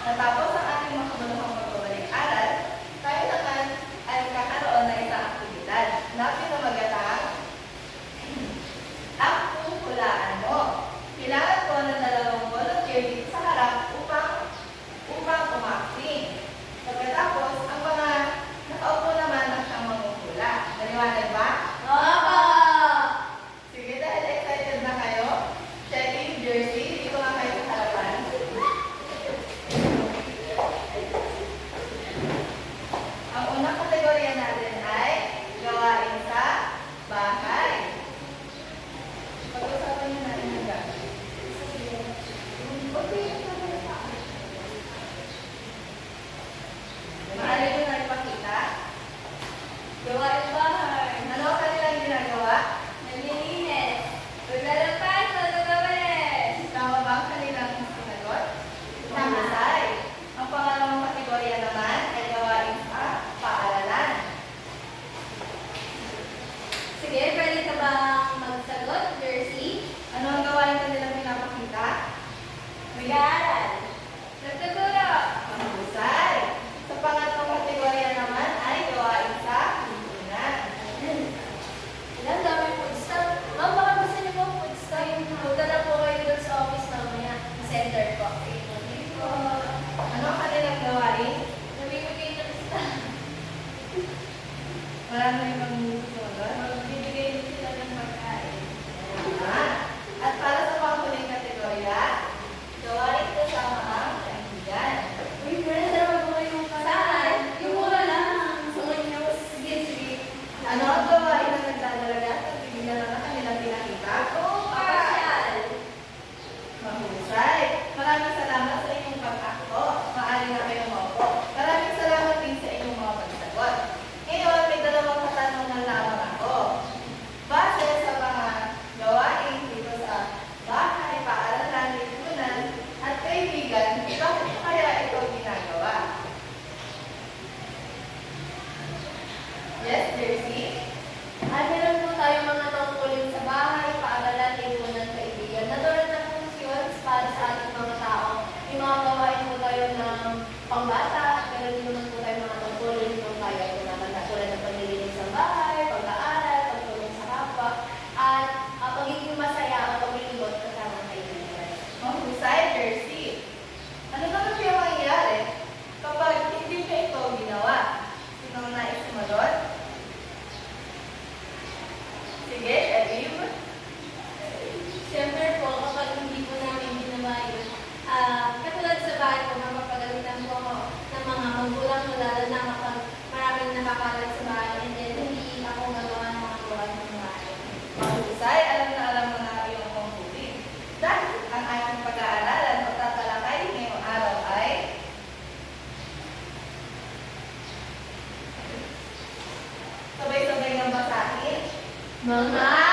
Natapos ang ating makabuluhang pagbabalik-aral, tayo naman ay magkakaroon ng isang aktibidad na pinamagatang ang hulaan mo. Kailangan ko ng dalawang volunteer dito sa harap upang umakting. Pagkatapos, ang mga nakaupo naman ang siyang manghuhula. Naliwanag ba? Opo! Sige, dahil excited na kayo, Shelly, Jersey, dito nga kayo sa harapan. Ang unang kategorya natin ay gawain sa bahay. Pag-usapan niyo natin ang gawain. Maaari ko na ipakita. Gawain bahay. Ano ang kanilang ginagawa? Naglilinis. Paglalabas o nagbabalis. Tama ba ang kanilang sinagot? Mahusay. Ang pangalawang kategorya naman ay gawain sa paaralan. Sige, pwede ka bang magsagot, Jersey? Ano ang gawain kanilang pinapakita? Mag-aaral. Nagtuturo. Mahusay. Sa pangatlong kategorya naman ay gawain sa lipunan. Ilan dami food stop. Ma'am, baka gusto niyo po food stop. Punta na po kayo doon sa office mamaya. Center po. Ano ang kanilang gawain? Namimigay ng staff. Wala na yung pang-susunod. Magbibigay din sila ng pagkain. At para sa panghuling kategorya, gawain kasama ang kaibigan. Uy, friend, dapat mo kayo saan? Yung mura lang. Sunod niyo. Sige, sige. Ano ang gawain na nagdadalaga sa kaibigan na kanilang pinakita? Papasyal. Mahusay. Maraming salamat sa inyong pag-akto. Maaari na kayong maupo. Maraming salamat din sa inyong mga pagsagot. Ngayon, may dalawang katanungan lamang ako. Base sa mga gawain dito sa bahay, paaralan, lipunan, at kaibigan, bakit kaya ito ginagawa? Yes, Jersey? Meron po tayo mga tungkulin sa bahay, paaralan, lipunan, kaibigan. Natural na po yun para sa ating mga tao. May mga gawain po tayo ng pangbata, pero din naman po tayo mga tungkulin kung tayo ay tumatanda. Tulad ng paglilinis sa bahay, pag-aaral, pagtulong sa kapwa, at pagiging masaya o paglilibot kasama ng kaibigan. Mahusay, Jersey. Ano naman kaya mangyayari kapag hindi nyo ito ginawa? Sino ang nais sumagot? Sige, Elif. Siyempre po, kapag hindi po namin ginawa yun, katulad sa bahay po, mapapagalitan po ako ng mga magulang lalo na kapag maraming nakakalat sa bahay and then hindi ako magawa ng mga gawain ng bahay. Mahusay, alam mo na iyong panghuling. Dahil ang ating pag-aaralan o tatalakay ngayong araw ay sabay-sabay ng basahin. Mga